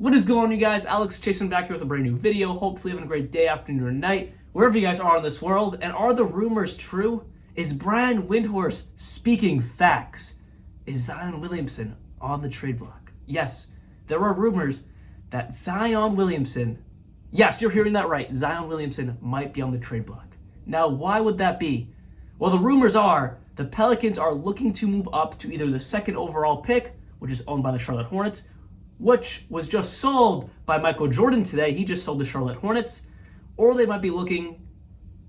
What is going on, you guys? Alex chasing back here with a brand new video. Hopefully having a great day, afternoon, or night, wherever you guys are in this world. And are the rumors true? Is Brian Windhorst speaking facts? Is Zion Williamson on the trade block? Yes, there are rumors that Zion Williamson, yes, you're hearing that right, Zion Williamson might be on the trade block. Now, why would that be? Well, the rumors are the Pelicans are looking to move up to either the second overall pick, which is owned by the Charlotte Hornets, which was just sold by Michael Jordan today. He just sold the Charlotte Hornets. Or they might be looking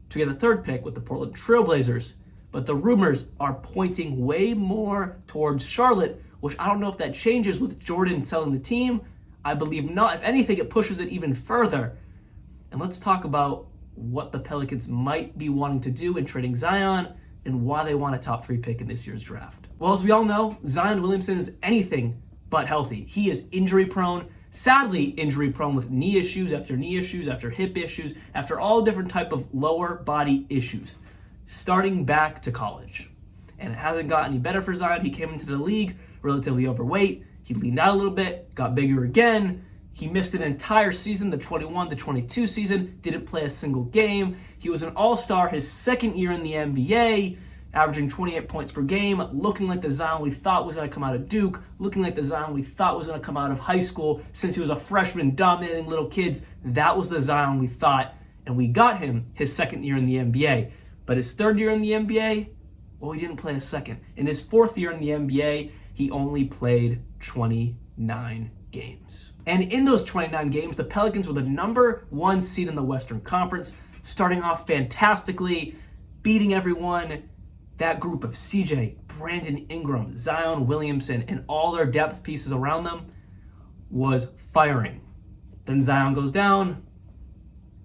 to get a third pick with the Portland Trail Blazers. But the rumors are pointing way more towards Charlotte, which I don't know if that changes with Jordan selling the team. I believe not. If anything, it pushes it even further. And let's talk about what the Pelicans might be wanting to do in trading Zion and why they want a top 3 pick in this year's draft. Well, as we all know, Zion Williamson is anything but healthy. He is injury prone, sadly injury prone, with knee issues after hip issues, after all different type of lower body issues, starting back to college. And it hasn't gotten any better for Zion. He came into the league relatively overweight. He leaned out a little bit, got bigger again. He missed an entire season, the 21-22 season, didn't play a single game. He was an all-star his second year in the NBA, averaging 28 points per game, looking like the Zion we thought was going to come out of Duke, looking like the Zion we thought was going to come out of high school since he was a freshman dominating little kids. That was the Zion we thought, and we got him his second year in the NBA. But his third year in the NBA, well, he didn't play a second. In his fourth year in the NBA, he only played 29 games. And in those 29 games, the Pelicans were the number 1 seed in the Western Conference, starting off fantastically, beating everyone. That group of CJ, Brandon Ingram, Zion Williamson, and all their depth pieces around them was firing. Then Zion goes down,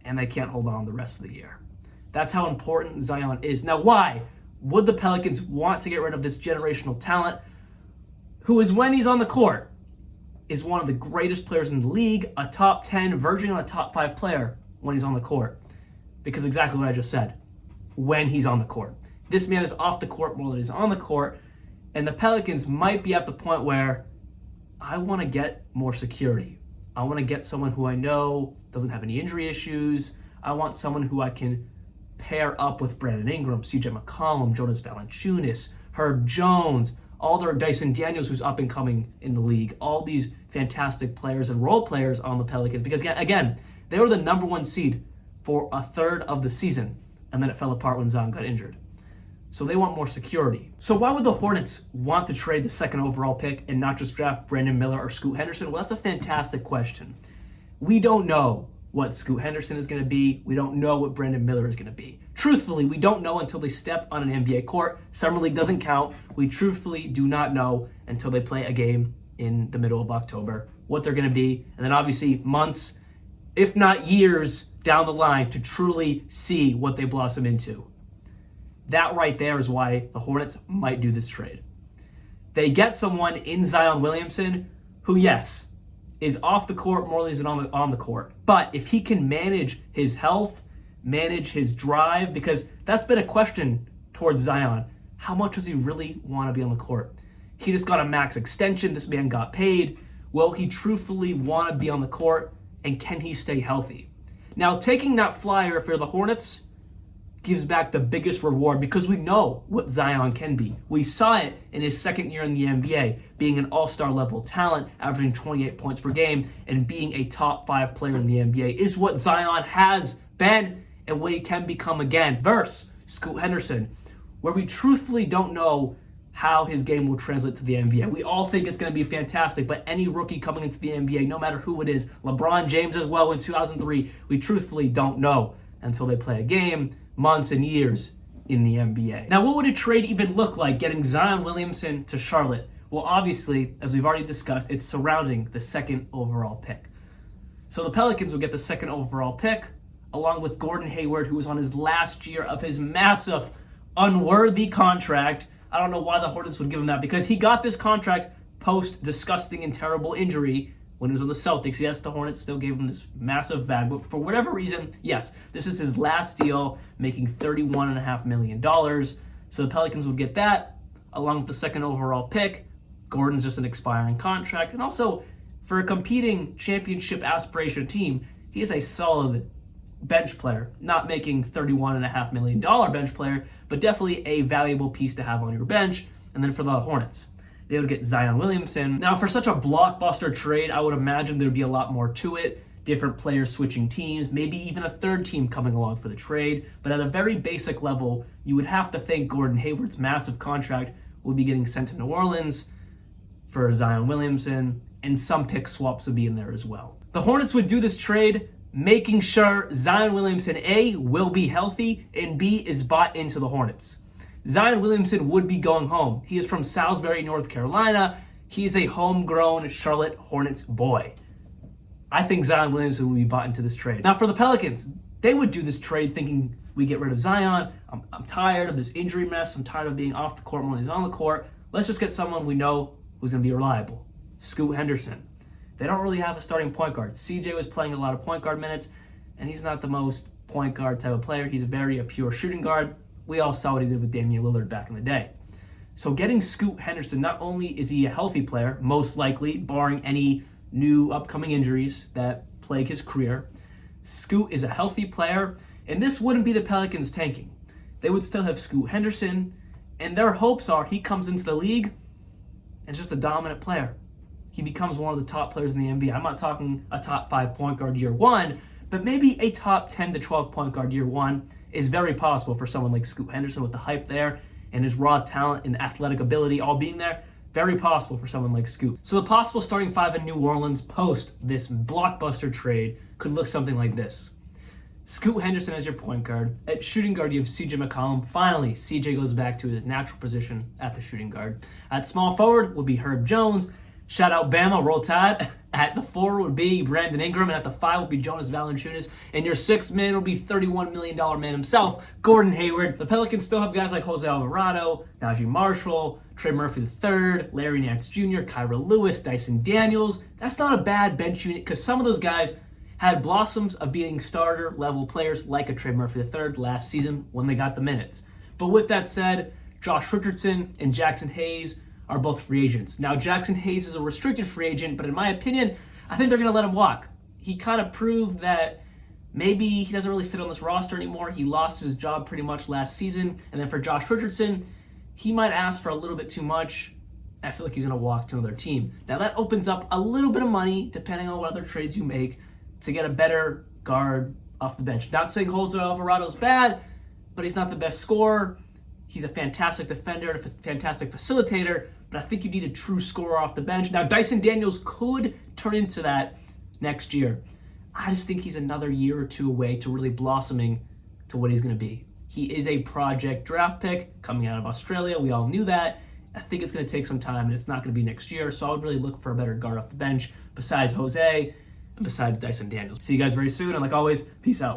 and they can't hold on the rest of the year. That's how important Zion is. Now, why would the Pelicans want to get rid of this generational talent, who is, when he's on the court, is one of the greatest players in the league, a top 10, verging on a top 5 player when he's on the court? Because exactly what I just said, when he's on the court. This man is off the court more than he's on the court, and the Pelicans might be at the point where I want to get more security. I want to get someone who I know doesn't have any injury issues. I want someone who I can pair up with Brandon Ingram, CJ McCollum, Jonas Valanciunas, Herb Jones, all their Dyson Daniels, who's up and coming in the league, all these fantastic players and role players on the Pelicans. Because again, they were the number 1 seed for a third of the season, and then it fell apart when Zion got injured. So they want more security. So why would the Hornets want to trade the second overall pick and not just draft Brandon Miller or Scoot Henderson? Well, that's a fantastic question. We don't know what Scoot Henderson is going to be. We don't know what Brandon Miller is going to be. Truthfully, we don't know until they step on an NBA court. Summer League doesn't count. We truthfully do not know until they play a game in the middle of October what they're going to be. And then obviously months, if not years down the line, to truly see what they blossom into. That right there is why the Hornets might do this trade. They get someone in Zion Williamson who, yes, is off the court more than he's on the court. But if he can manage his health, manage his drive, because that's been a question towards Zion. How much does he really want to be on the court? He just got a max extension. This man got paid. Will he truthfully want to be on the court, and can he stay healthy? Now, taking that flyer for the Hornets gives back the biggest reward, because we know what Zion can be. We saw it in his second year in the NBA, being an all-star level talent, averaging 28 points per game, and being a top 5 player in the NBA is what Zion has been and what he can become again. Versus Scoot Henderson, where we truthfully don't know how his game will translate to the NBA. We all think it's going to be fantastic, but any rookie coming into the NBA, no matter who it is, LeBron James as well in 2003, we truthfully don't know until they play a game, months and years in the NBA. Now, what would a trade even look like, getting Zion Williamson to Charlotte? Well, obviously, as we've already discussed, it's surrounding the second overall pick. So the Pelicans will get the second overall pick, along with Gordon Hayward, who was on his last year of his massive, unworthy contract. I don't know why the Hornets would give him that, because he got this contract post disgusting and terrible injury when he was on the Celtics. Yes, the Hornets still gave him this massive bag, but for whatever reason, yes, this is his last deal, making $31.5 million. So the Pelicans would get that, along with the second overall pick. Gordon's just an expiring contract. And also, For a competing championship aspiration team, he is a solid bench player, not making $31.5 million bench player, but definitely a valuable piece to have on your bench. And then for the Hornets, they would get Zion Williamson. Now, for such a blockbuster trade, I would imagine there'd be a lot more to it. Different players switching teams, maybe even a third team coming along for the trade. But at a very basic level, you would have to think Gordon Hayward's massive contract will be getting sent to New Orleans for Zion Williamson, and some pick swaps would be in there as well. The Hornets would do this trade making sure Zion Williamson, A, will be healthy, and B, is bought into the Hornets. Zion Williamson would be going home. He is from Salisbury, North Carolina. He is a homegrown Charlotte Hornets boy. I think Zion Williamson will be bought into this trade. Now for the Pelicans, they would do this trade thinking we get rid of Zion. I'm tired of this injury mess. I'm tired of being off the court more than he's on the court. Let's just get someone we know who's going to be reliable. Scoot Henderson. They don't really have a starting point guard. CJ was playing a lot of point guard minutes, and he's not the most point guard type of player. He's a pure shooting guard. We all saw what he did with Damian Lillard back in the day. So getting Scoot Henderson, not only is he a healthy player, most likely, barring any new upcoming injuries that plague his career, Scoot is a healthy player, and this wouldn't be the Pelicans tanking. They would still have Scoot Henderson, and their hopes are he comes into the league and is just a dominant player. He becomes one of the top players in the NBA. I'm not talking a top 5 point guard year one, but maybe a top 10 to 12 point guard year one is very possible for someone like Scoot Henderson with the hype there and his raw talent and athletic ability all being there. Very possible for someone like Scoot. So the possible starting five in New Orleans post this blockbuster trade could look something like this. Scoot Henderson as your point guard. At shooting guard, you have CJ McCollum. Finally, CJ goes back to his natural position at the shooting guard. At small forward would be Herb Jones. Shout out Bama, Roll Tide. At the 4 would be Brandon Ingram, and at the 5 would be Jonas Valanciunas. And your 6th man will be $31 million man himself, Gordon Hayward. The Pelicans still have guys like Jose Alvarado, Najee Marshall, Trey Murphy III, Larry Nance Jr., Kyra Lewis, Dyson Daniels. That's not a bad bench unit because some of those guys had blossoms of being starter-level players like a Trey Murphy III last season when they got the minutes. But with that said, Josh Richardson and Jackson Hayes are both free agents. Now, Jackson Hayes is a restricted free agent, but in my opinion, I think they're going to let him walk. He kind of proved that maybe he doesn't really fit on this roster anymore. He lost his job pretty much last season. And then for Josh Richardson, he might ask for a little bit too much. I feel like he's going to walk to another team. Now, that opens up a little bit of money, depending on what other trades you make, to get a better guard off the bench. Not saying Jose Alvarado is bad, but he's not the best scorer. He's a fantastic defender, a fantastic facilitator, but I think you need a true scorer off the bench. Now, Dyson Daniels could turn into that next year. I just think he's another year or two away to really blossoming to what he's going to be. He is a project draft pick coming out of Australia. We all knew that. I think it's going to take some time, and it's not going to be next year, so I would really look for a better guard off the bench besides Jose and besides Dyson Daniels. See you guys very soon, and like always, peace out.